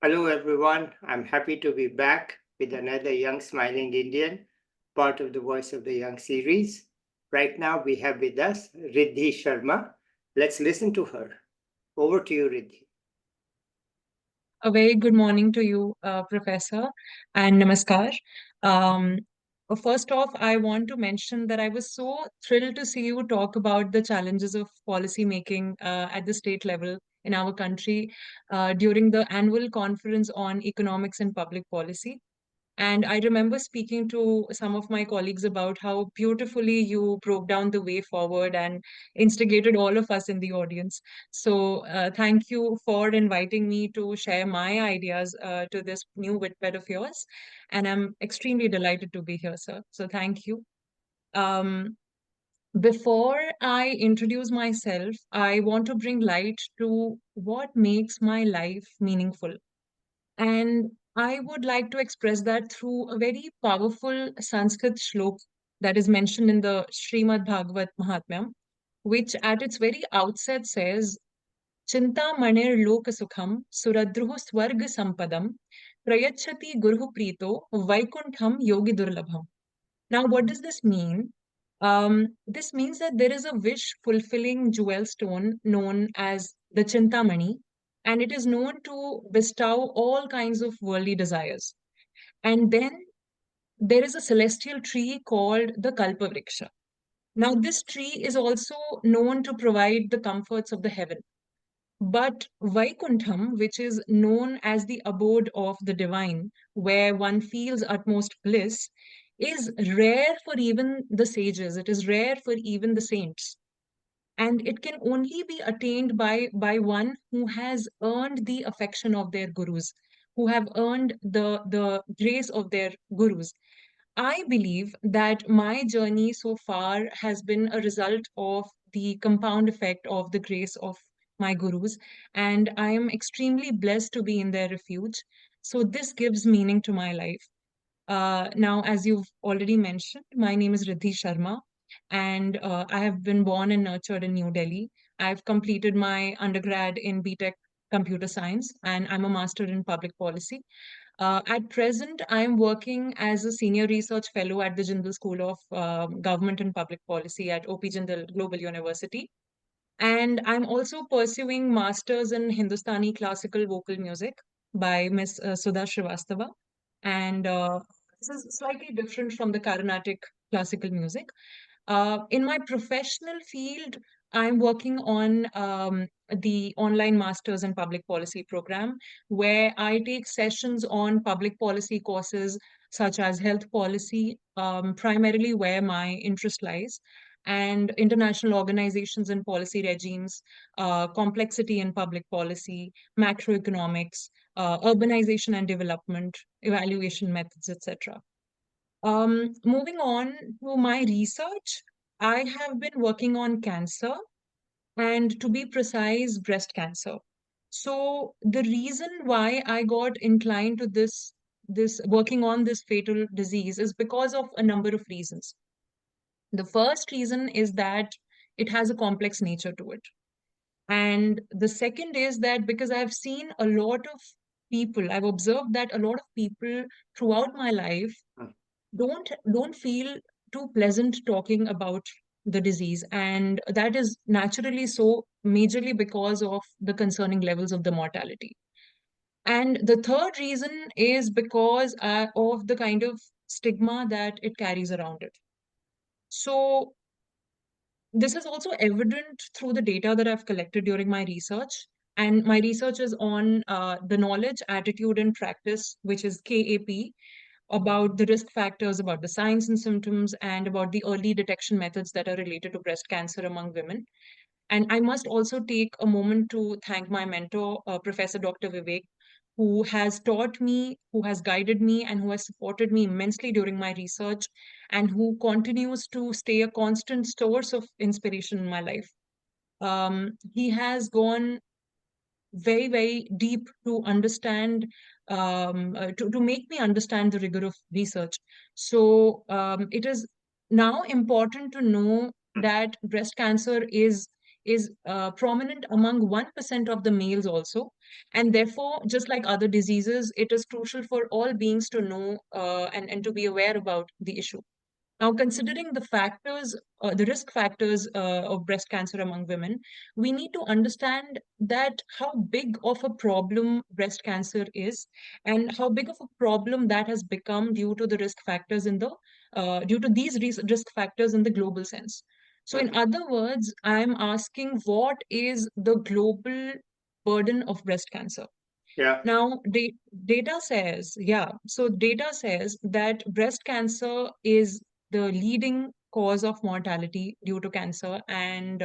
Hello, everyone. I'm happy to be back with another young smiling Indian, part of the Voice of the Young series. Right now, we have with us Riddhi Sharma. Let's listen to her. Over to you, Riddhi. A very good morning to you, Professor, and namaskar. Um, First off, I want to mention that I was so thrilled to see you talk about the challenges of policy making at the state level in our country during the annual conference on economics and public policy. And I remember speaking to some of my colleagues about how beautifully you broke down the way forward and instigated all of us in the audience. So, thank you for inviting me to share my ideas to this new Vidped of yours. And I'm extremely delighted to be here, sir. So, thank you. Um, Before I introduce myself, I want to bring light to what makes my life meaningful. And I would like to express that through a very powerful Sanskrit shlok that is mentioned in the Srimad Bhagavat Mahatmyam, which at its very outset says, Chinta manir loka sukham suradruhu swarga sampadam prayachati guruhu prito vaikuntham yogi durlabham. Now, what does this mean? This means that there is a wish fulfilling jewel stone known as the Chintamani, and it is known to bestow all kinds of worldly desires. And then there is a celestial tree called the Kalpavriksha. Now, this tree is also known to provide the comforts of the heaven. But Vaikuntham, which is known as the abode of the divine, where one feels utmost bliss, is rare for even the sages. It is rare for even the saints. And it can only be attained by one who has earned the affection of their gurus, who have earned the grace of their gurus. I believe that my journey so far has been a result of the compound effect of the grace of my gurus, and I am extremely blessed to be in their refuge. So, this gives meaning to my life. Now, as you've already mentioned, my name is Riddhi Sharma, and I have been born and nurtured in New Delhi. I've completed my undergrad in BTech Computer Science, and I'm a master in public policy. At present, I am working as a senior research fellow at the Jindal School of Government and Public Policy at OP Jindal Global University. And I'm also pursuing masters in Hindustani classical vocal music by Miss Sudha Srivastava. And this is slightly different from the Carnatic classical music. In my professional field, I'm working on the online Masters in Public Policy program, where I take sessions on public policy courses such as health policy, primarily where my interest lies, and international organizations and policy regimes, complexity in public policy, macroeconomics, urbanization and development, evaluation methods, etc. Moving on to my research, I have been working on cancer and, to be precise, breast cancer. So the reason why I got inclined to this working on this fatal disease is because of a number of reasons. The first reason is that it has a complex nature to it. And the second is that because I've seen a lot of people, I've observed that a lot of people throughout my life don't feel too pleasant talking about the disease, and that is naturally so, majorly because of the concerning levels of the mortality. And the third reason is because of the kind of stigma that it carries around it. So this is also evident through the data that I've collected during my research. And my research is on the knowledge, attitude, and practice, which is KAP, about the risk factors, about the signs and symptoms, and about the early detection methods that are related to breast cancer among women. And I must also take a moment to thank my mentor, Professor Dr. Vivek, who has taught me, who has guided me, and who has supported me immensely during my research, and who continues to stay a constant source of inspiration in my life. He has gone very, very deep to understand, to make me understand the rigor of research. So it is now important to know that breast cancer is is prominent among 1% of the males also. And therefore, just like other diseases, it is crucial for all beings to know and to be aware about the issue. Now, considering the risk factors of breast cancer among women, we need to understand that how big of a problem breast cancer is, and how big of a problem that has become due to the risk factors due to these risk factors in the global sense. So, in Mhm. other words, I'm asking, what is the global burden of breast cancer? Yeah. Now, data says that breast cancer is the leading cause of mortality due to cancer, and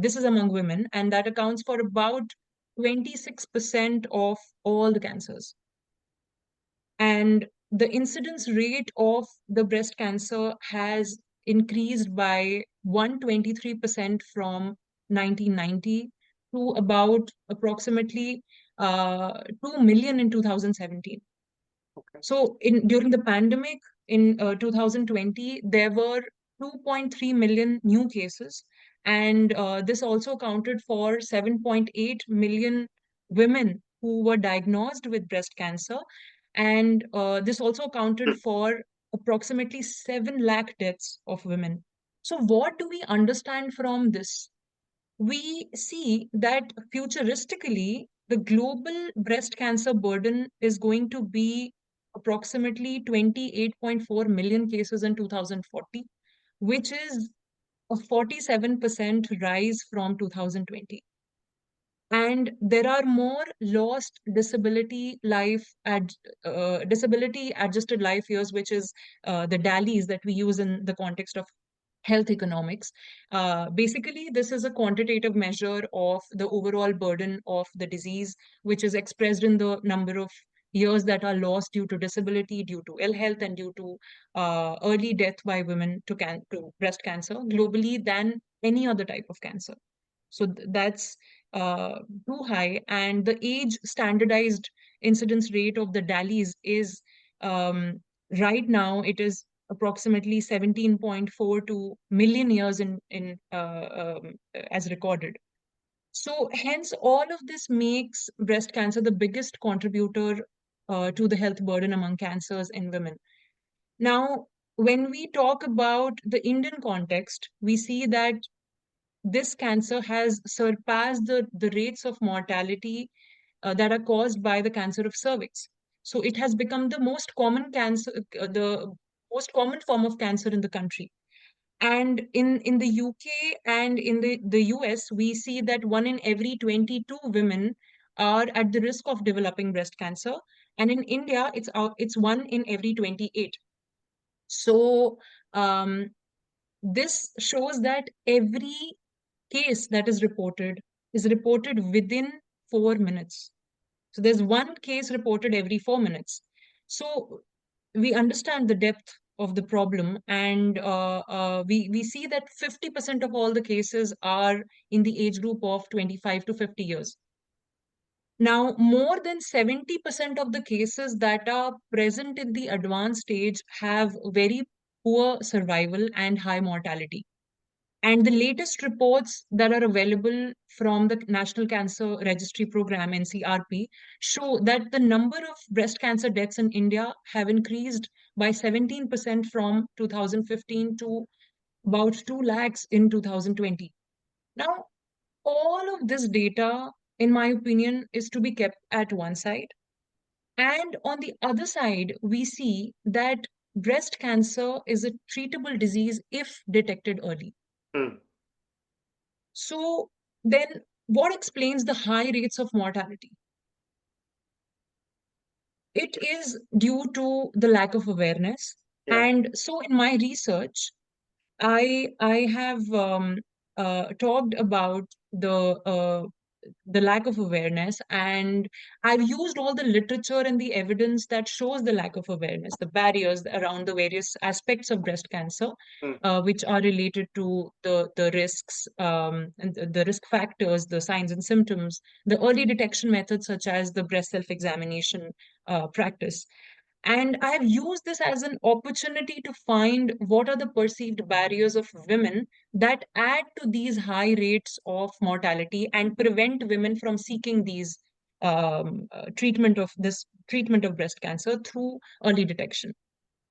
this is among women, and that accounts for about 26% of all the cancers. And the incidence rate of the breast cancer has increased by 123% from 1990 to about approximately 2 million in 2017. Okay. So during the pandemic in 2020, there were 2.3 million new cases, and this also accounted for 7.8 million women who were diagnosed with breast cancer, and this also accounted Hmm. for approximately 7 lakh deaths of women. So, what do we understand from this? We see that futuristically, the global breast cancer burden is going to be approximately 28.4 million cases in 2040, which is a 47% rise from 2020. And there are more lost disability adjusted life years, which is the DALYs that we use in the context of health economics. Basically, this is a quantitative measure of the overall burden of the disease, which is expressed in the number of years that are lost due to disability, due to ill health, and due to early death by women to breast cancer globally than any other type of cancer. So that's uh, too high. And the age standardized incidence rate of the DALYs is right now, it is approximately 17.42 million years as recorded. So hence, all of this makes breast cancer the biggest contributor to the health burden among cancers in women. Now, when we talk about the Indian context, we see that this cancer has surpassed the rates of mortality that are caused by the cancer of cervix. So it has become the most common the most common form of cancer in the country. And in the UK and in the US, we see that 1 in every 22 women are at the risk of developing breast cancer. And in India, it's 1 in every 28. So um, this shows that every case that is reported within 4 minutes. So there's one case reported every 4 minutes. So we understand the depth of the problem, and we see that 50% of all the cases are in the age group of 25 to 50 years. Now, more than 70% of the cases that are present in the advanced stage have very poor survival and high mortality. And the latest reports that are available from the National Cancer Registry Program, NCRP, show that the number of breast cancer deaths in India have increased by 17% from 2015 to about 2 lakhs in 2020. Now, all of this data, in my opinion, is to be kept at one side. And on the other side, we see that breast cancer is a treatable disease if detected early. Hmm. So then what explains the high rates of mortality? It is due to the lack of awareness. Yeah. And so in my research, I have talked about the lack of awareness, and I've used all the literature and the evidence that shows the lack of awareness, the barriers around the various aspects of breast cancer, Hmm. which are related to the risks and the risk factors, the signs and symptoms, the early detection methods such as the breast self-examination practice. And I have used this as an opportunity to find what are the perceived barriers of women that add to these high rates of mortality and prevent women from seeking these treatment of breast cancer through early detection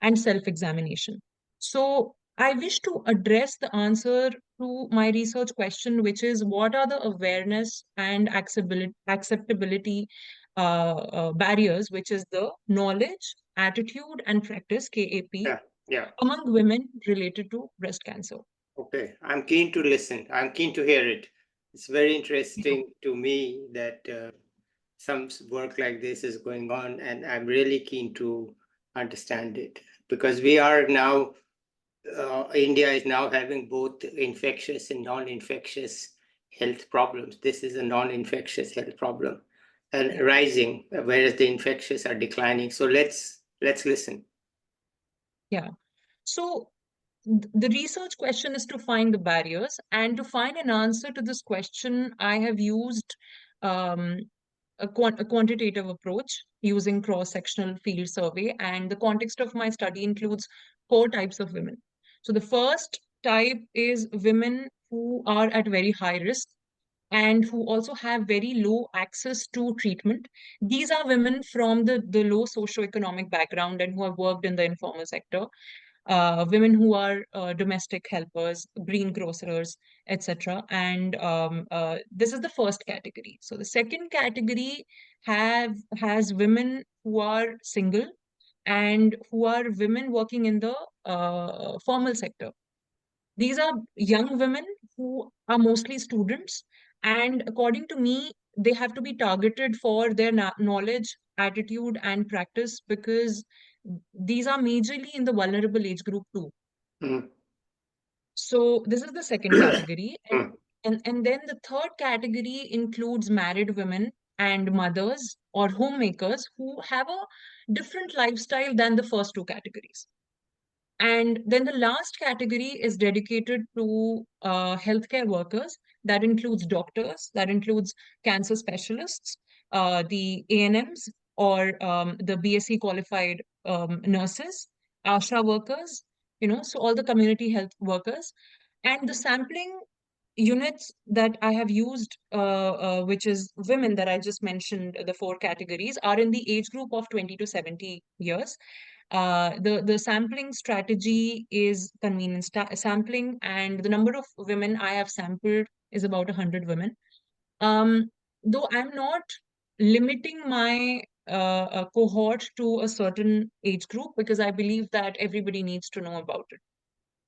and self-examination. So I wish to address the answer to my research question, which is what are the awareness and acceptability barriers, which is the knowledge, attitude, and practice, KAP, Yeah, yeah. among women related to breast cancer. Okay, I'm keen to listen. I'm keen to hear it. It's very Yeah. interesting to me that some work like this is going on, and I'm really keen to understand it because we are now, India is now having both infectious and non-infectious health problems. This is a non-infectious health problem and rising, whereas the infectious are declining. So let's listen. Yeah. So the research question is to find the barriers, and to find an answer to this question, I have used um, a quantitative approach using cross-sectional field survey. And the context of my study includes four types of women. So the first type is women who are at very high risk and who also have very low access to treatment. These are women from the low socioeconomic background and who have worked in the informal sector, women who are domestic helpers, greengrocers, etc. And this is the first category. So the second category has women who are single and who are women working in the formal sector. These are young women who are mostly students, and according to me, they have to be targeted for their knowledge, attitude, and practice because these are majorly in the vulnerable age group too. Mm. So this is the second category. And, Mm. and then the third category includes married women and mothers or homemakers who have a different lifestyle than the first two categories. And then the last category is dedicated to healthcare workers. That includes doctors, that includes cancer specialists, the ANMs or the BSc qualified nurses, ASHA workers, so all the community health workers. And the sampling units that I have used, which is women that I just mentioned, the four categories, are in the age group of 20 to 70 years. The sampling strategy is convenience sampling, and the number of women I have sampled is about 100 women. Um, though I'm not limiting my cohort to a certain age group because I believe that everybody needs to know about it.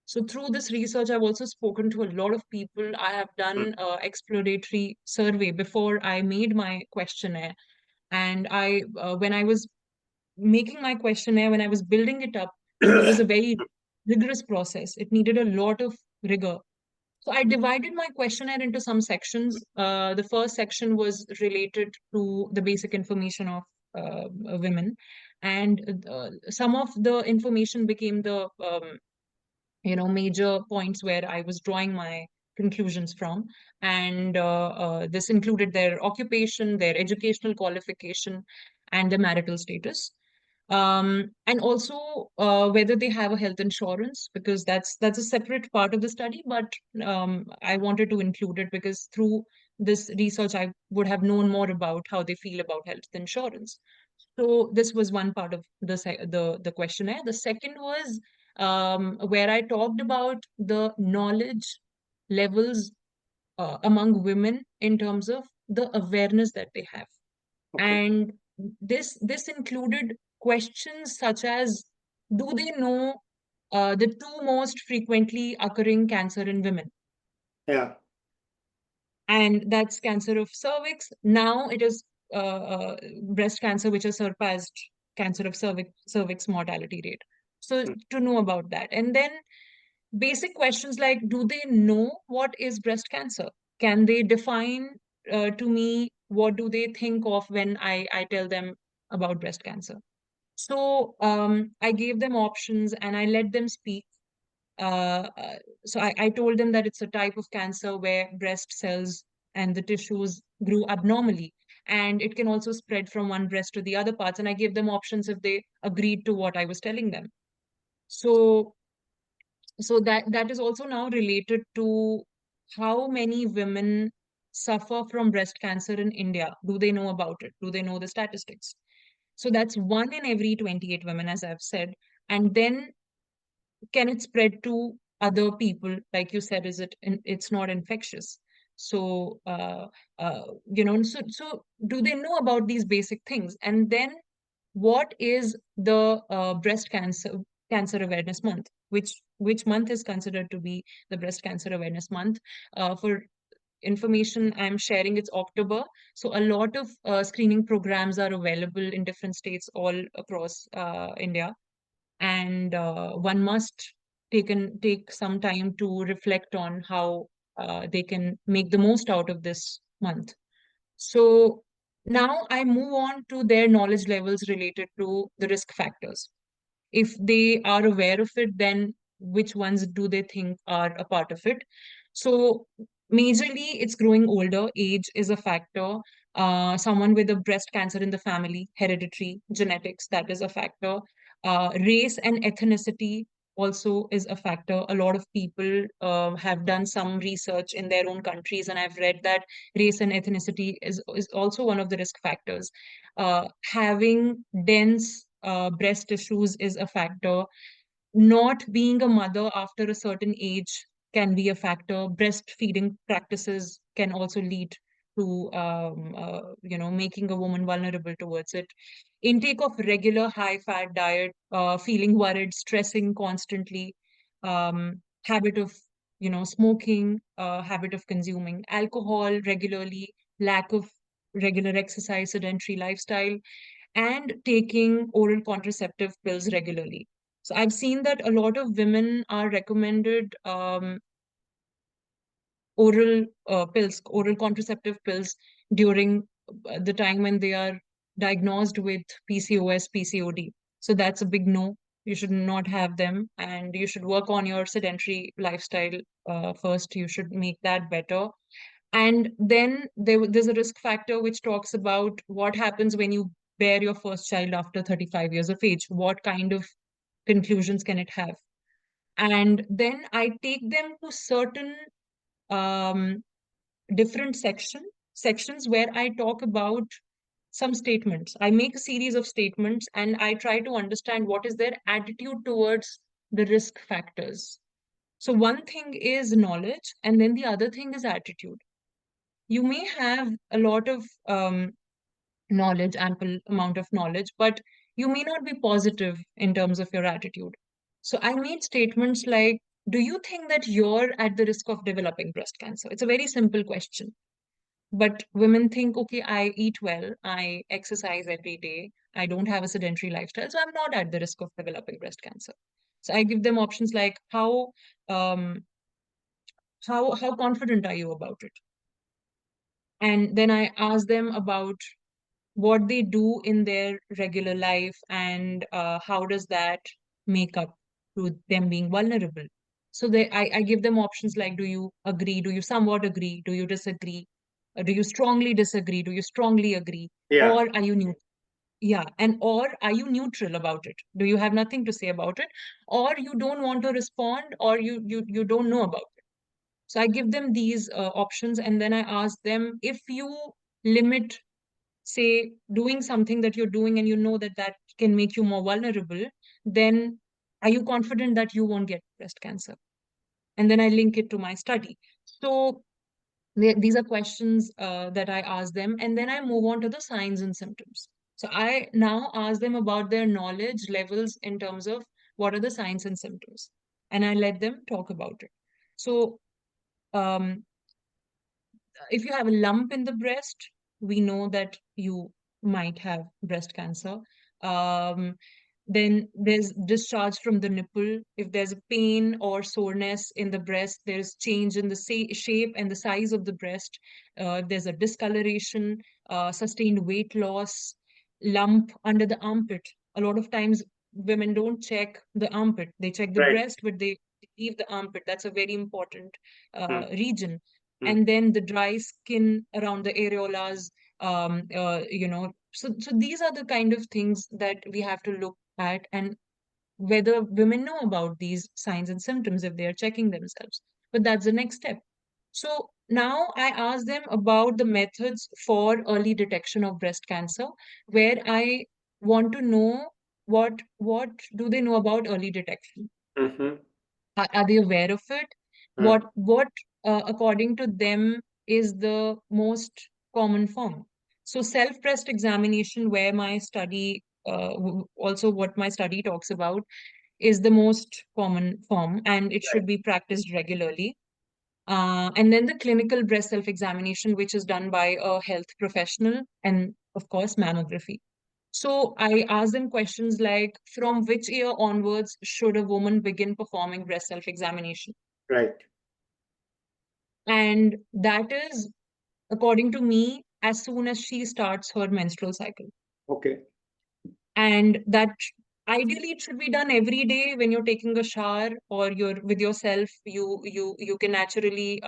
So through this research, I've also spoken to a lot of people. I have Mm. done exploratory survey before I made my questionnaire. And when I was making my questionnaire, when I was building it up, it was a very rigorous process. It needed a lot of rigor. So I divided my questionnaire into some sections. The first section was related to the basic information of women, and some of the information became the major points where I was drawing my conclusions from. And this included their occupation, their educational qualification, and their marital status. And also whether they have a health insurance, because that's a separate part of the study. But I wanted to include it because through this research, I would have known more about how they feel about health insurance. So this was one part of the questionnaire. The second was where I talked about the knowledge levels among women in terms of the awareness that they have. Okay. And this included questions such as, do they know the two most frequently occurring cancer in women? Yeah. And that's cancer of cervix. Now it is breast cancer, which has surpassed cancer of cervix mortality rate. So Mm. to know about that. And then basic questions like, do they know what is breast cancer? Can they define to me what do they think of when I tell them about breast cancer? So I gave them options and I let them speak. So I told them that it's a type of cancer where breast cells and the tissues grew abnormally, and it can also spread from one breast to the other parts. And I gave them options if they agreed to what I was telling them. So that is also now related to how many women suffer from breast cancer in India. Do they know about it? Do they know the statistics? So that's 1 in every 28 women, as I've said. And then can it spread to other people? Like you said, it's not infectious. So so do they know about these basic things? And then what is the breast cancer awareness month? Which month is considered to be the breast cancer awareness month? For information I'm sharing, it's October. So a lot of screening programs are available in different states all across India, and one must take some time to reflect on how they can make the most out of this month. So now I move on to their knowledge levels related to the risk factors. If they are aware of it, then which ones do they think are a part of it? So majorly it's growing older. Age is a factor. Someone with a breast cancer in the family, hereditary genetics, that is a factor. Race and ethnicity also is a factor. A lot of people have done some research in their own countries, and I've read that race and ethnicity is also one of the risk factors. Having dense breast tissues is a factor. Not being a mother after a certain age can be a factor. Breastfeeding practices can also lead to making a woman vulnerable towards it. Intake of regular high fat diet, feeling worried, stressing constantly, habit of smoking, habit of consuming alcohol regularly, lack of regular exercise, sedentary lifestyle, and taking oral contraceptive pills regularly. So I've seen that a lot of women are recommended oral contraceptive pills during the time when they are diagnosed with PCOS, PCOD. So that's a big no. You should not have them, and you should work on your sedentary lifestyle first. You should make that better. And then there's a risk factor which talks about what happens when you bear your first child after 35 years of age. What kind of conclusions can it have? And then I take them to certain um, different sections where I talk about some statements. I make a series of statements and I try to understand what is their attitude towards the risk factors. So one thing is knowledge, and then the other thing is attitude. You may have a lot of knowledge, ample amount of knowledge, but you may not be positive in terms of your attitude. So I made statements like, do you think that you're at the risk of developing breast cancer? It's a very simple question. But women think, okay, I eat well, I exercise every day, I don't have a sedentary lifestyle, so I'm not at the risk of developing breast cancer. So I give them options like um, how confident are you about it? And then I ask them about what they do in their regular life, and how does that make up to them being vulnerable. So I give them options like, do you agree, do you somewhat agree, do you disagree, do you strongly disagree, do you strongly agree, Yeah. or are you neutral? Yeah, and or are you neutral about it? Do you have nothing to say about it, or you don't want to respond, or you don't know about it? So I give them these options, and then I ask them, if you limit, say, doing something that you're doing and you know that that can make you more vulnerable, then are you confident that you won't get breast cancer? And then I link it to my study. So these are questions that I ask them, and then I move on to the signs and symptoms. So I now ask them about their knowledge levels in terms of what are the signs and symptoms, and I let them talk about it. So um, if you have a lump in the breast, we know that you might have breast cancer. Um, then there's discharge from the nipple. If there's a pain or soreness in the breast, there's change in the shape and the size of the breast. If there's a discoloration, sustained weight loss, lump under the armpit. A lot of times women don't check the armpit. They check the Right. breast, but they leave the armpit. That's a very important Mm, region. mm. And then the dry skin around the areolas, So these are the kind of things that we have to look at, and whether women know about these signs and symptoms if they are checking themselves. But that's the next step. So now I ask them about the methods for early detection of breast cancer, where I want to know what do they know about early detection? Mm-hmm. Are they aware of it? What according to them is the most common form? So self breast examination, where my study also what my study talks about, is the most common form, and it Right. should be practiced regularly. And then the clinical breast self examination, which is done by a health professional, and of course, mammography. So I asked them questions like, from which year onwards should a woman begin performing breast self examination? Right. And that is, according to me, as soon as she starts her menstrual cycle. Okay. And that ideally it should be done every day when you're taking a shower or you're with yourself. You can naturally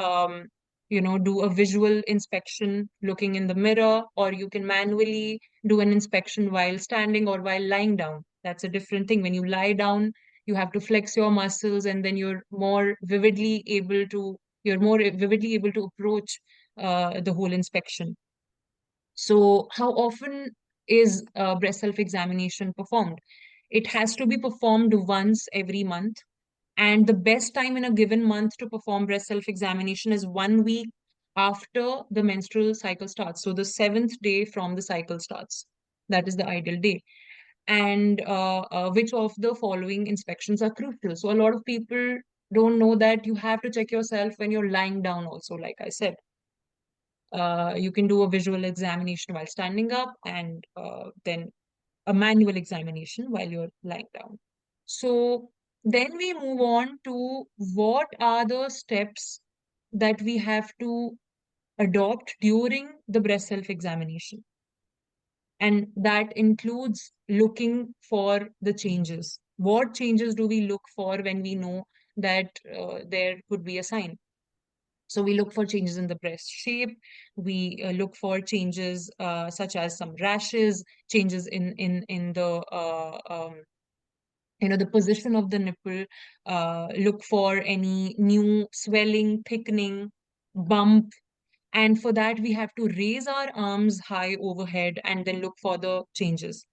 do a visual inspection looking in the mirror, or you can manually do an inspection while standing or while lying down. That's a different thing. When you lie down, you have to flex your muscles, and then you're more vividly able to approach the whole inspection. So, how often is breast self examination performed? It has to be performed once every month. And the best time in a given month to perform breast self examination is 1 week after the menstrual cycle starts. So, the seventh day from the cycle starts. That is the ideal day. And which of the following inspections are crucial? So, a lot of people don't know that you have to check yourself when you're lying down, also, like I said. You can do a visual examination while standing up, and then a manual examination while you're lying down. So then we move on to what are the steps that we have to adopt during the breast self examination. And that includes looking for the changes. What changes do we look for when we know that there could be a sign? So we look for changes in the breast shape. We look for changes such as some rashes, changes in the the position of the nipple. Look for any new swelling, thickening, bump. And for that, we have to raise our arms high overhead and then look for the changes.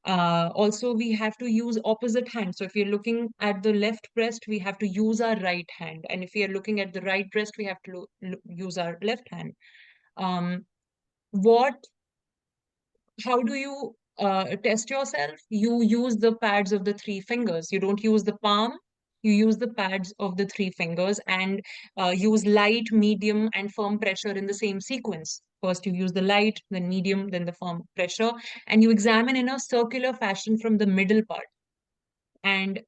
Also, we have to use opposite hand. So if you're looking at the left breast, we have to use our right hand. And if we are looking at the right breast, we have to use our left hand. Um, what how do you test yourself? You use the pads of the three fingers. You don't use the palm. You use the pads of the three fingers, and use light, medium, and firm pressure in the same sequence. First, you use the light, then medium, then the firm pressure, and you examine in a circular fashion from the middle part. And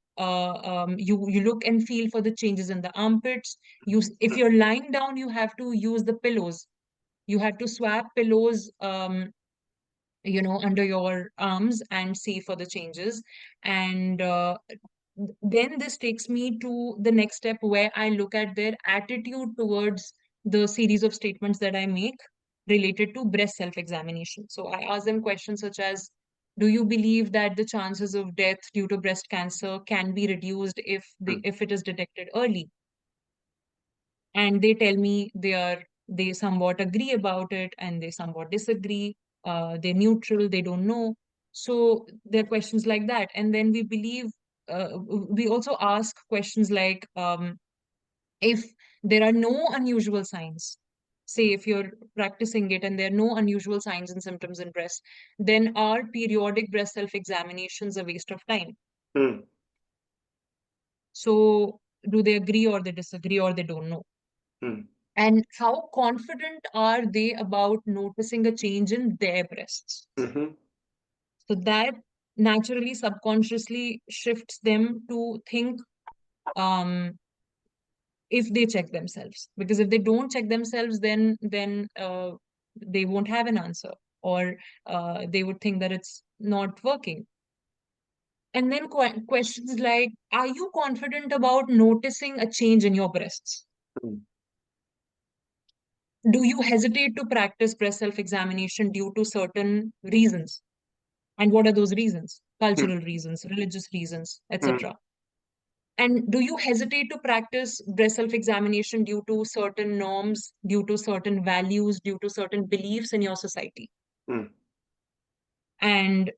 you look and feel for the changes in the armpits. If you're lying down, you have to use the pillows. You have to swap pillows under your arms and see for the changes. And then this takes me to the next step, where I look at their attitude towards the series of statements that I make related to breast self examination. So I ask them questions such as, do you believe that the chances of death due to breast cancer can be reduced Mm. if it is detected early? And they tell me they somewhat agree about it, and they somewhat disagree. They're neutral, they don't know. So there are questions like that. And then we also ask questions like, if there are no unusual signs, say if you're practicing it and there are no unusual signs and symptoms in breast, then are periodic breast self examinations a waste of time? Mm. So do they agree, or they disagree, or they don't know? Mm. And how confident are they about noticing a change in their breasts? Mm-hmm. So that naturally, subconsciously shifts them to think, um, if they check themselves. Because if they don't check themselves, then they won't have an answer, or they would think that it's not working. And then questions like, are you confident about noticing a change in your breasts? Mm. Do you hesitate to practice breast self-examination due to certain reasons? And what are those reasons? mm, Cultural reasons, religious reasons, mm, etc. And do you hesitate to practice breast self-examination due to certain norms, due to certain values, due to certain beliefs in your society? mm, And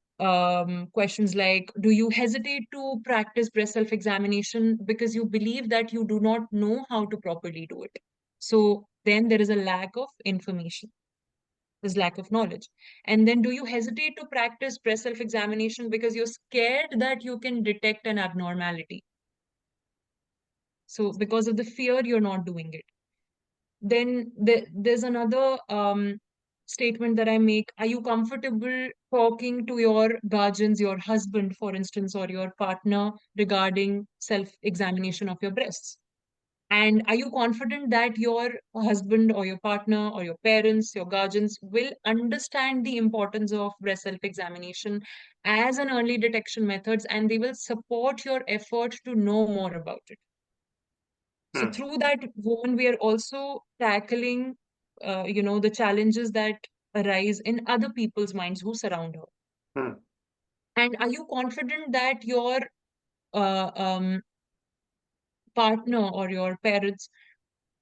questions like, do you hesitate to practice breast self-examination because you believe that you do not know how to properly do it? So then there is a lack of information, there's lack of knowledge. And then do you hesitate to practice breast self-examination because you're scared that you can detect an abnormality? So because of the fear, you're not doing it. Then there's another statement that I make. Are you comfortable talking to your guardians, your husband, for instance, or your partner regarding self-examination of your breasts? And are you confident that your husband or your partner or your parents, your guardians will understand the importance of breast self-examination as an early detection methods, and they will support your effort to know more about it? So mm, through that woman, we are also tackling, the challenges that arise in other people's minds who surround her. mm, And are you confident that your uh, um, partner or your parents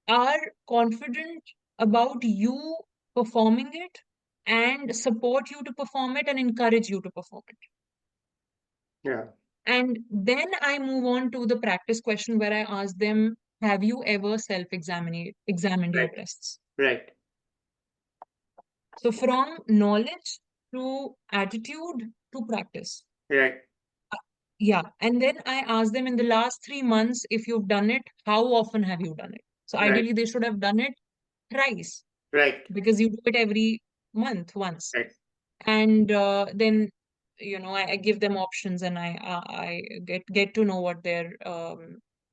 are confident about you performing it and support you to perform it and encourage you to perform it? yeah, And then I move on to the practice question where I ask them, have you ever examined your right, breasts? right, So from knowledge to attitude to practice. right, Yeah. And then I ask them, in the last 3 months, if you've done it, how often have you done it? So right, ideally they should have done it thrice, right, because you do it every month once. right, And then I give them options, and I get to know what their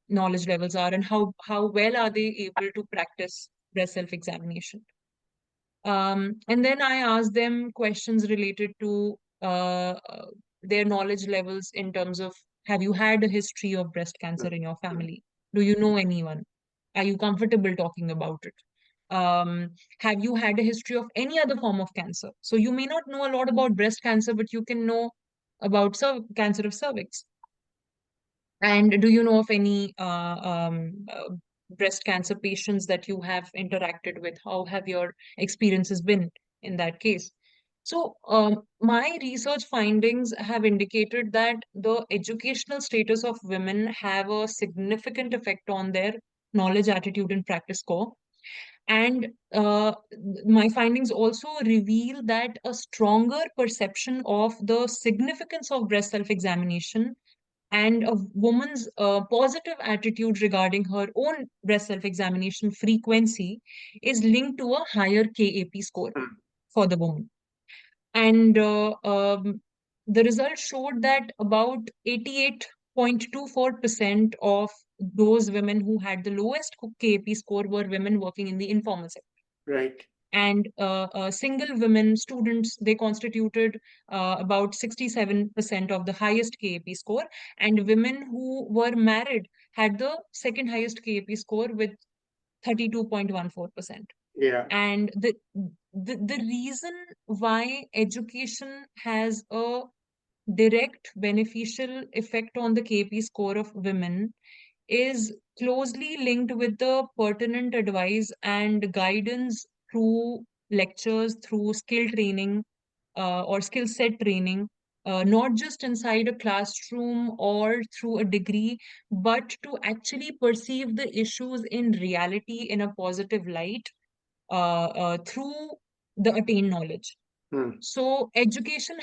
knowledge levels are, and how well are they able to practice breast self-examination. And then I ask them questions related to their knowledge levels in terms of, have you had a history of breast cancer mm, in your mm, family? Do you know anyone? Are you comfortable talking about it? Have you had a history of any other form of cancer? So you may not know a lot about breast cancer, but you can know about cancer of cervix. And do you know of any breast cancer patients that you have interacted with? How have your experiences been in that case? So, my research findings have indicated that the educational status of women have a significant effect on their knowledge, attitude, and practice score. And my findings also reveal that a stronger perception of the significance of breast self-examination and a woman's positive attitude regarding her own breast self-examination frequency is linked to a higher KAP score mm, for the woman. And the results showed that about 88.24% of those women who had the lowest KAP score were women working in the informal sector. right, And single women students, they constituted about 67% of the highest KAP score, and women who were married had the second highest KAP score with 32.14%. yeah, And the reason why education has a direct beneficial effect on the KP score of women is closely linked with the pertinent advice and guidance through lectures, through skill training or skill set training, not just inside a classroom or through a degree, but to actually perceive the issues in reality in a positive light through the attained knowledge. mm, So education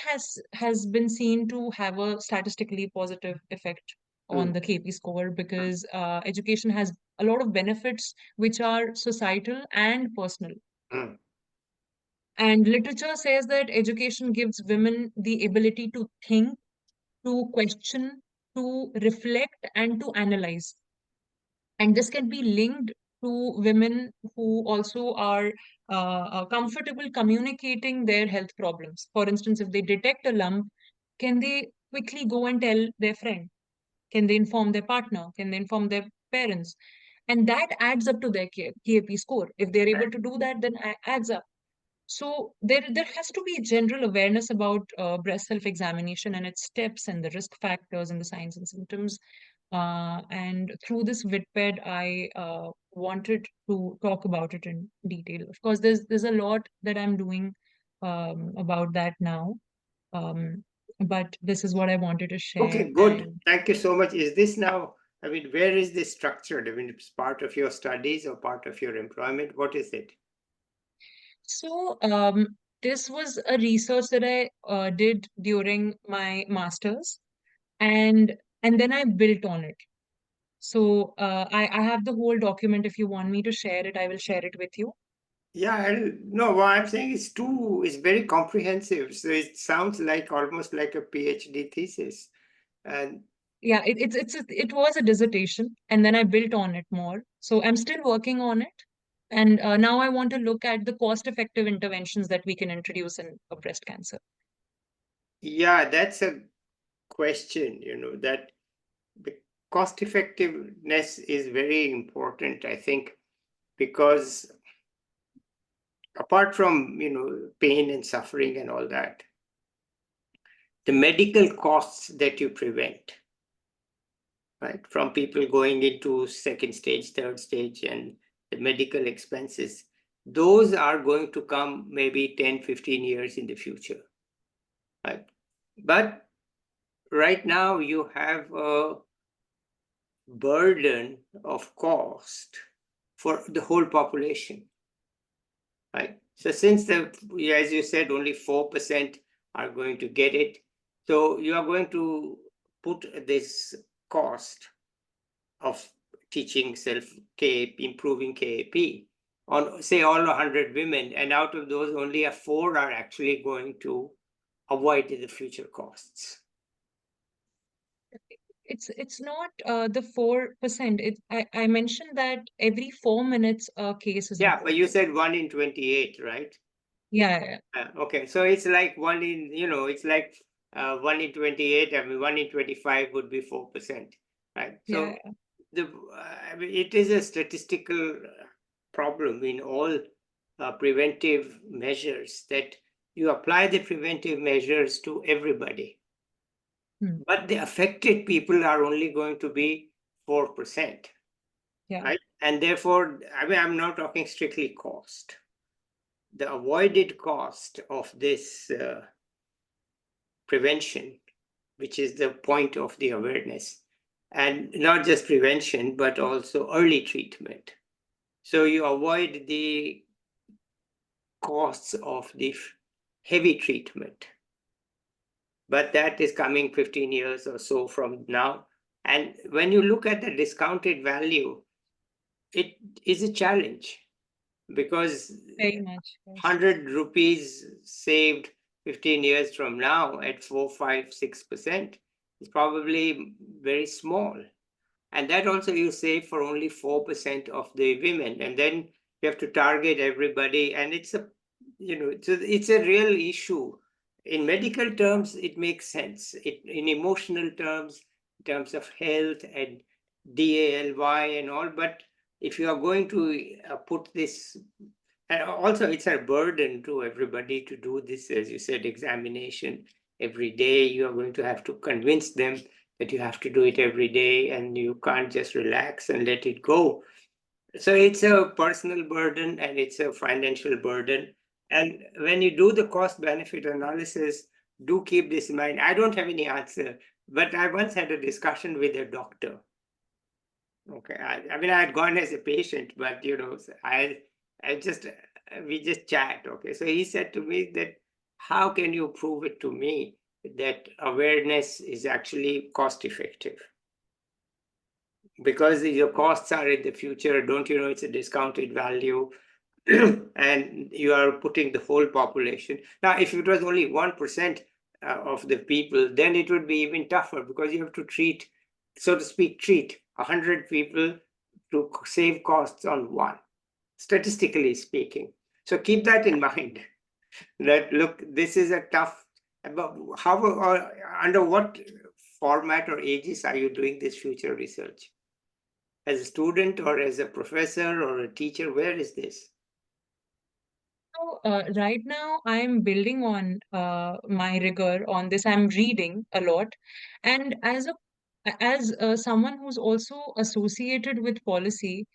has been seen to have a statistically positive effect on mm, the KP score, because education has a lot of benefits which are societal and personal. mm, And literature says that education gives women the ability to think, to question, to reflect, and to analyze. And this can be linked to women who also are comfortable communicating their health problems. For instance, if they detect a lump, can they quickly go and tell their friend? Can they inform their partner? Can they inform their parents? And that adds up to their KAP score. If they're able to do that, then adds up. So there has to be general awareness about breast self-examination and its steps and the risk factors and the signs and symptoms. And through this Vidped, I wanted to talk about it in detail. Of course, there's a lot that I'm doing about that now. But this is what I wanted to share. Okay, good. And Thank you so much. Is this now, I mean, where is this structured? I mean, it's part of your studies or part of your employment? What is it? so this was a research that I did during my master's, and then I built on it. So I have the whole document. If you want me to share it, I will share it with you. Yeah, no, what I'm saying is it's very comprehensive. So it sounds like almost like a PhD thesis. And Yeah, it was a dissertation, and then I built on it more. So I'm still working on it, and now I want to look at the cost-effective interventions that we can introduce in breast cancer. yeah, that's a question, that the cost effectiveness is very important, I think, because apart from, pain and suffering and all that, the medical costs that you prevent, right, from people going into second stage, third stage, and the medical expenses, those are going to come maybe 10, 15 years in the future, right? But right now you have a burden of cost for the whole population, right? So since as you said, only 4% are going to get it, so you are going to put this cost of teaching self-KAP, improving KAP on, say, all 100 women, and out of those, only 4 are actually going to avoid the future costs. It's not the 4%. I mentioned that every 4 minutes a case is Yeah, but you reported. said 1 in 28, right? Yeah, Okay, so it's like it's like 1 in 28. I mean, 1 in 25 would be 4%, right? yeah, So I mean, it is a statistical problem in all preventive measures, that you apply the preventive measures to everybody, hmm, but the affected people are only going to be 4%, yeah, right? And therefore, I mean, I'm not talking strictly cost. The avoided cost of this prevention, which is the point of the awareness, and not just prevention, but also early treatment. So you avoid the costs of the heavy treatment. But that is coming 15 years or so from now. And when you look at the discounted value, it is a challenge, because very much. Yes. 100 rupees saved 15 years from now at 4, 5, 6% is probably very small. And that also you save for only 4% of the women. And then you have to target everybody. And it's a real issue. In medical terms, it makes sense. In emotional terms, in terms of health and DALY and all. But if you are going to put this, and also it's a burden to everybody to do this, as you said, examination every day. You are going to have to convince them that you have to do it every day, and you can't just relax and let it go. So it's a personal burden and it's a financial burden. And when you do the cost benefit analysis, do keep this in mind. I don't have any answer, but I once had a discussion with a doctor. Okay, I mean, I had gone as a patient, but I just we just chat. Okay, so he said to me that, how can you prove it to me that awareness is actually cost effective? Because your costs are in the future, don't you know it's a discounted value? And you are putting the whole population. Now, if it was only 1% of the people, then it would be even tougher, because you have to treat, so to speak, treat 100 people to save costs on one, statistically speaking. So keep that in mind. That, look, this is a tough. But how, or under what format or aegis are you doing this future research? as a student or as a professor or a teacher? Where is this? So right now, I'm building on my rigor on this. I'm reading a lot, and as someone who's also associated with policy,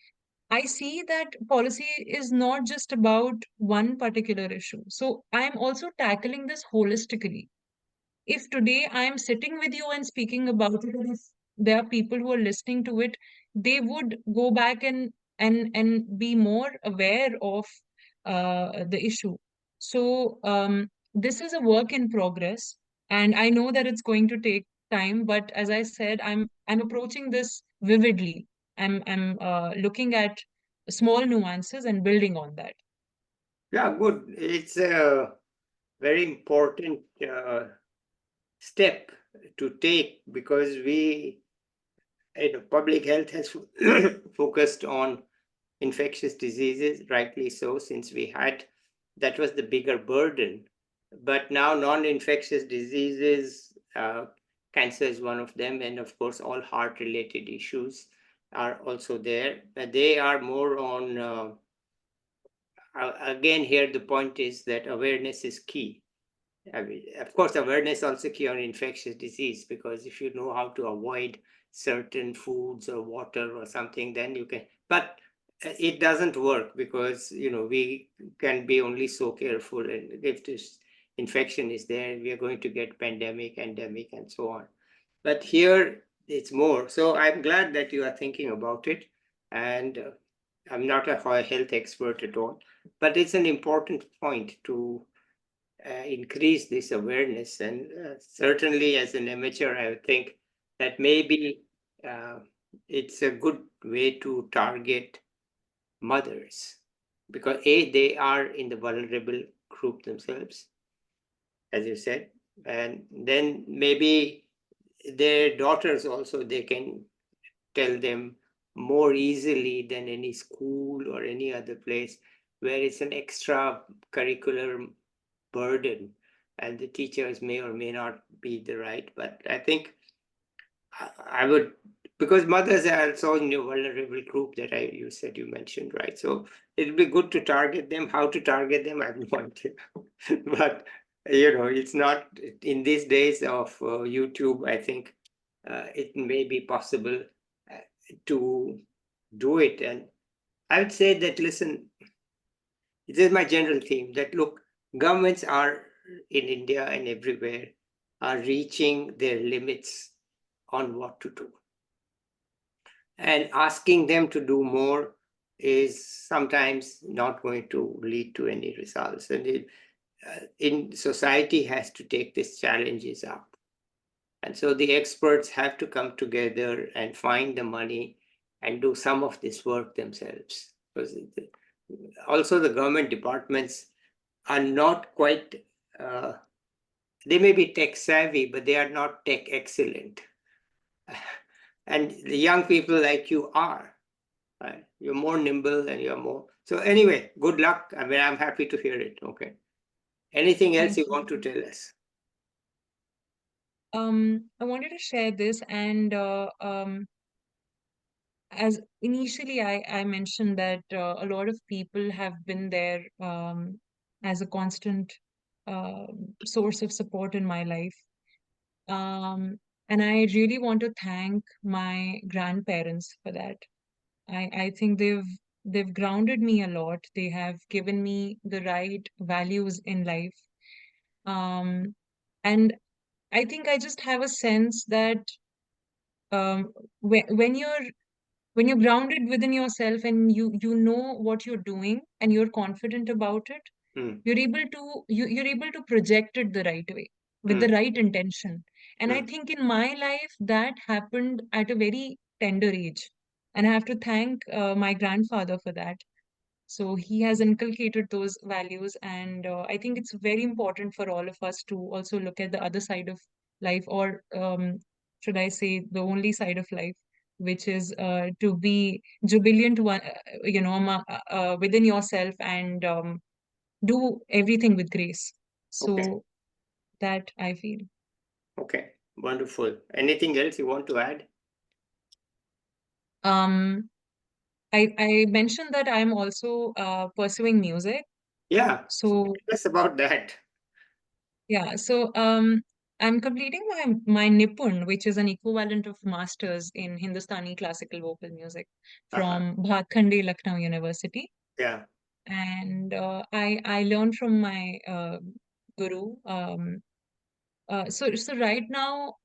I see that policy is not just about one particular issue. So I'm also tackling this holistically. If today I am sitting with you and speaking about it, and if there are people who are listening to it, they would go back and be more aware of the issue. So this is a work in progress, and I know that it's going to take time. But as I said, I'm approaching this vividly. I'm looking at small nuances and building on that. Yeah, good. It's a very important step to take because public health has focused on infectious diseases, rightly so, since that was the bigger burden. But now non-infectious diseases, cancer is one of them, and of course all heart-related issues are also there. They are more on, again, here the point is that awareness is key. I mean, of course, awareness also key on infectious disease, because if you know how to avoid certain foods or water or something, then you can. But it doesn't work because we can be only so careful, and if this infection is there, we are going to get pandemic, endemic, and so on. But here it's more. So I'm glad that you are thinking about it, and I'm not a health expert at all, but it's an important point to increase this awareness. And certainly, as an amateur, I would think that maybe uh, it's a good way to target mothers because they are in the vulnerable group themselves, as you said, and then maybe their daughters also, they can tell them more easily than any school or any other place where it's an extra curricular burden, and the teachers may or may not be the right. But I think I would, because mothers are also in a vulnerable group that you said you mentioned, right? So it'd be good to target them. How to target them, I have no idea. But it's not in these days of YouTube. I think it may be possible uh, to do it. And I would say that, listen, this is my general theme, that look, governments are in India and everywhere are reaching their limits on what to do. And asking them to do more is sometimes not going to lead to any results. And in society has to take these challenges up. And so the experts have to come together and find the money and do some of this work themselves. Because also the government departments are not quite, they may be tech savvy, but they are not tech excellent. And the young people like you are, right? You're more nimble and you're more. So anyway, good luck. I mean, I'm happy to hear it. Okay. Anything else Thank you you. want to tell us? I wanted to share this, and as initially I mentioned that a lot of people have been there as a constant source of support in my life. And I really want to thank my grandparents for that. I think they've grounded me a lot. They have given me the right values in life. Um, and I think I just have a sense that when you're grounded within yourself and you know what you're doing and you're confident about it, Mm, you're able to project it the right way with the mm, right intention. And I mm. think in my life that happened at a very tender age, and I have to thank my grandfather for that. So he has inculcated those values, and I think it's very important for all of us to also look at the other side of life, or should I say, the only side of life, which is to be jubilant one, within yourself, and do everything with grace. Okay. So that I feel. Okay. Wonderful. Anything else you want to add? Um, I mentioned that I'm also pursuing music. Yeah, So tell us about that. yeah, so I'm completing my Nipun, which is an equivalent of masters in Hindustani classical vocal music Uh-huh. from Bhatkhande Lucknow University. Yeah. And I learned from my guru. So right now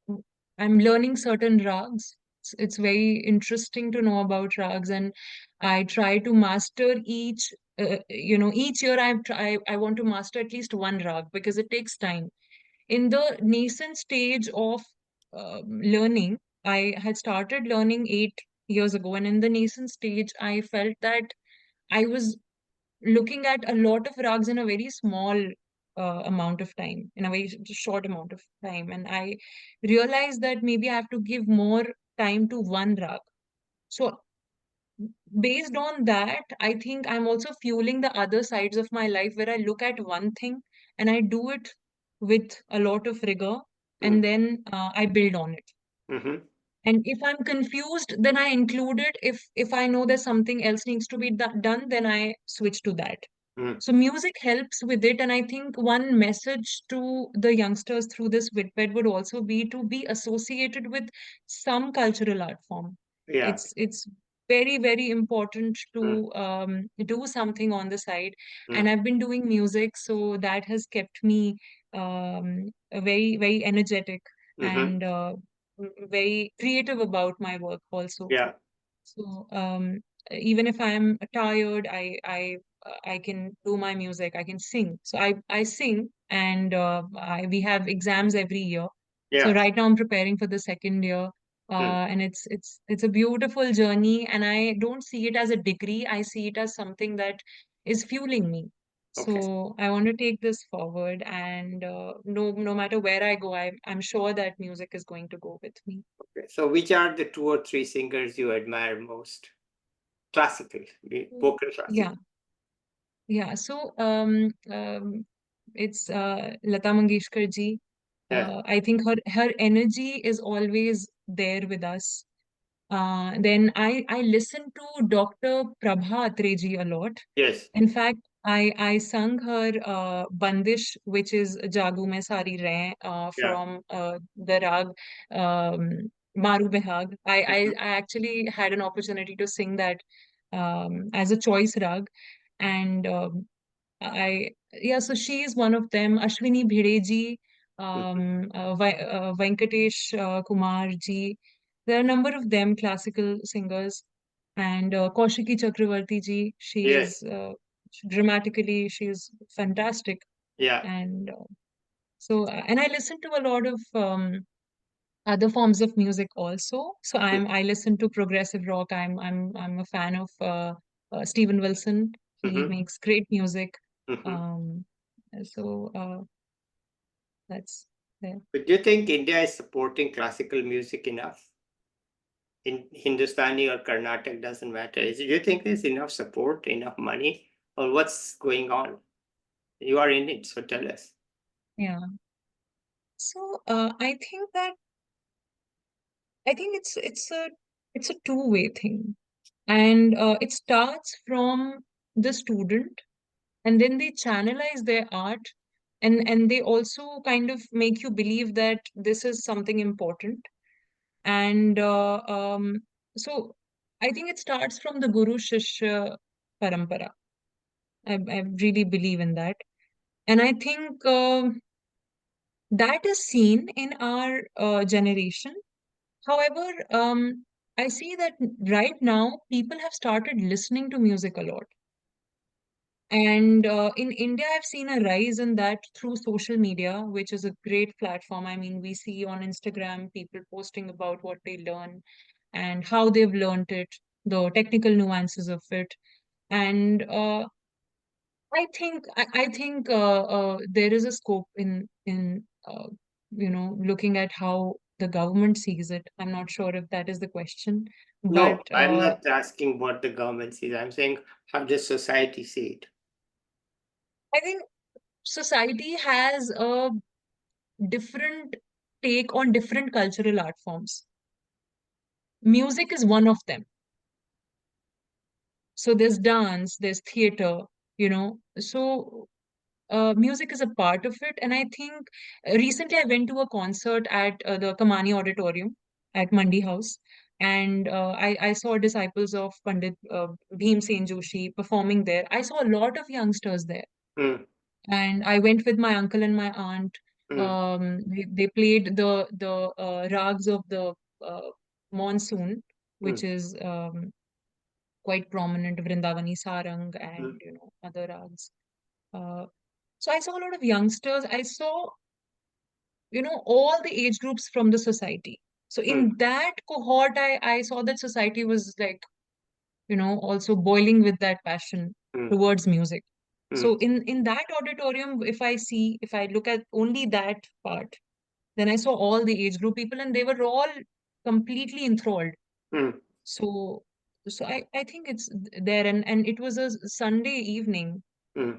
I'm learning certain rags. It's very interesting to know about rags, and I try to master each. Each year I want to master at least one rag because it takes time. In the nascent stage of learning, I had started learning 8 years ago, and in the nascent stage, I felt that I was looking at a lot of rugs in a very small amount of time, in a very short amount of time. And I realized that maybe I have to give more time to one rug. So, based on that, I think I'm also fueling the other sides of my life where I look at one thing and I do it with a lot of rigor, and Mm. then I build on it. Mm-hmm. And if I'm confused, then I include it. If I know that something else needs to be done, then I switch to that. Mm. So music helps with it, and I think one message to the youngsters through this Vidped would also be to be associated with some cultural art form. Yeah. It's very, very important Mm. to do something on the side, and Mm. I've been doing music, so that has kept me very, very energetic Mm-hmm. and very creative about my work also. Yeah. So even if I'm tired, I can do my music. I can sing. So I sing, and we have exams every year. So Yeah. right now I'm preparing for the second year, Mm. and it's a beautiful journey. And I don't see it as a degree. I see it as something that is fueling me. Okay. So I want to take this forward, and no matter where I go, I'm sure that music is going to go with me. Okay. So, which are the two or three singers you admire most? Classical, vocal Yeah. classical. Yeah, so it's Lata Mangeshkar ji. Yeah. I think her energy is always there with us. Then I listen to Dr. Prabha Atreji a lot. Yes. In fact, I sung her Bandish, which is Jagu Mein Sari Rain Yeah. from the rag Maru Behag. Mm-hmm. I actually had an opportunity to sing that as a choice rag, and yeah, so she is one of them. Ashwini Bhideji, Mm-hmm. Venkatesh Kumar ji. There are a number of them, classical singers, and Kaushiki Chakravarti ji. She Yes. is dramatically, she is fantastic, Yeah. and and I listen to a lot of other forms of music also. So I listen to progressive rock. I'm a fan of Steven Wilson. He Mm-hmm. makes great music. Mm-hmm. Um, so that's there. But do you think India is supporting classical music enough? In Hindustani or Carnatic, doesn't matter. Do you think there's enough support, enough money, or what's going on? You are in it, so tell us. Yeah. So I think it's a two-way thing, and it starts from the student, and then they channelize their art, and they also kind of make you believe that this is something important. And so I think it starts from the Guru Shishya Parampara. I really believe in that. And I think that is seen in our generation. However, I see that right now people have started listening to music a lot. And in India, I've seen a rise in that through social media, which is a great platform. I mean, we see on Instagram people posting about what they learn and how they've learned it, the technical nuances of it. And I think there is a scope in looking at how the government sees it. I'm not sure if that is the question, but No, I'm not asking what the government sees. I'm saying how does society see it? I think society has a different take on different cultural art forms. Music is one of them. So there's dance, there's theater, so music is a part of it. And I think recently I went to a concert at the Kamani Auditorium at Mandi House. And I saw disciples of Pandit Bhim Sen Joshi performing there. I saw a lot of youngsters there. Mm, And I went with my uncle and my aunt. mm, They played the rags of the monsoon, which mm, is quite prominent, Vrindavani Sarang mm, and other rags. Uh, so I saw a lot of youngsters. I saw all the age groups from the society. So mm, in that cohort, I saw that society was like also boiling with that passion mm, towards music. mm, So in that auditorium, if I look at only that part, then I saw all the age group people, and they were all completely enthralled. mm, So I think it's there. And it was a Sunday evening. mm,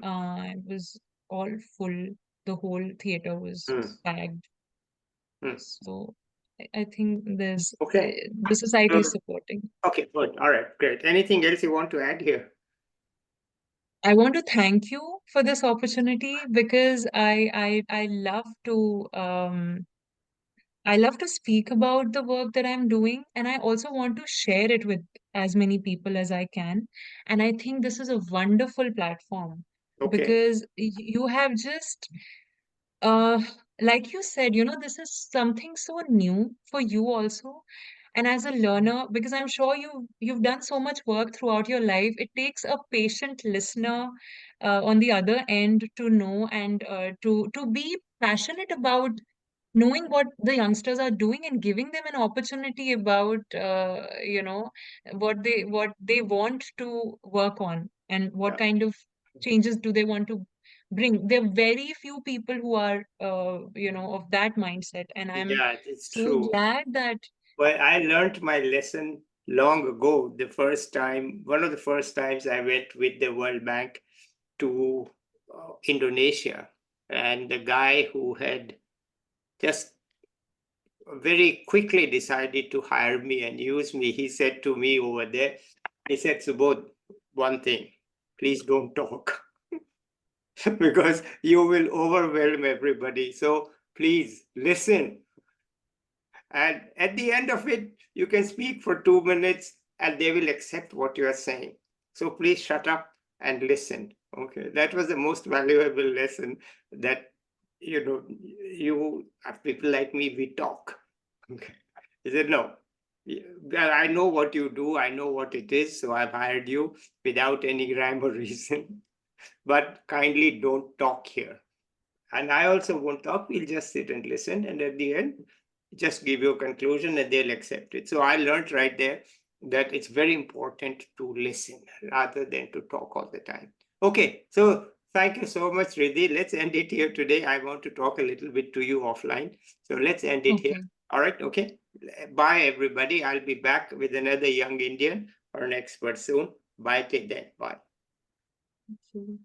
It was all full. The whole theater was mm, packed. mm. So I think there's Okay. the society is So, supporting. okay, good. All right, great. Anything else you want to add here? I want to thank you for this opportunity because I love to speak about the work that I'm doing, and I also want to share it with as many people as I can. And I think this is a wonderful platform Okay. because you have just Uh, like you said, this is something so new for you also. And as a learner, because I'm sure you've done so much work throughout your life, it takes a patient listener on the other end to know and to be passionate about knowing what the youngsters are doing and giving them an opportunity about what they want to work on and what Yeah. kind of changes do they want to bring. There are very few people who are of that mindset, and I'm Yeah, it's so true. glad that Well, I learned my lesson long ago. One of the first times I went with the World Bank to Indonesia, and the guy who had just very quickly decided to hire me and use me, he said to me over there, he said, Subodh, one thing, please don't talk because you will overwhelm everybody. So please listen. And at the end of it, you can speak for 2 minutes and they will accept what you are saying. So please shut up and listen. Okay. That was the most valuable lesson that, you people like me, we talk. Okay. He said, no, I know what you do. I know what it is. So I've hired you without any rhyme or reason. But kindly don't talk here. And I also won't talk. We'll just sit and listen. And at the end, just give you a conclusion and they'll accept it. So I learned right there that it's very important to listen rather than to talk all the time. Okay. So thank you so much, Riddhi. Let's end it here today. I want to talk a little bit to you offline. So let's end it here. okay. All right. Okay. Bye, everybody. I'll be back with another young Indian or an expert soon. Bye till then. Bye. Thank you.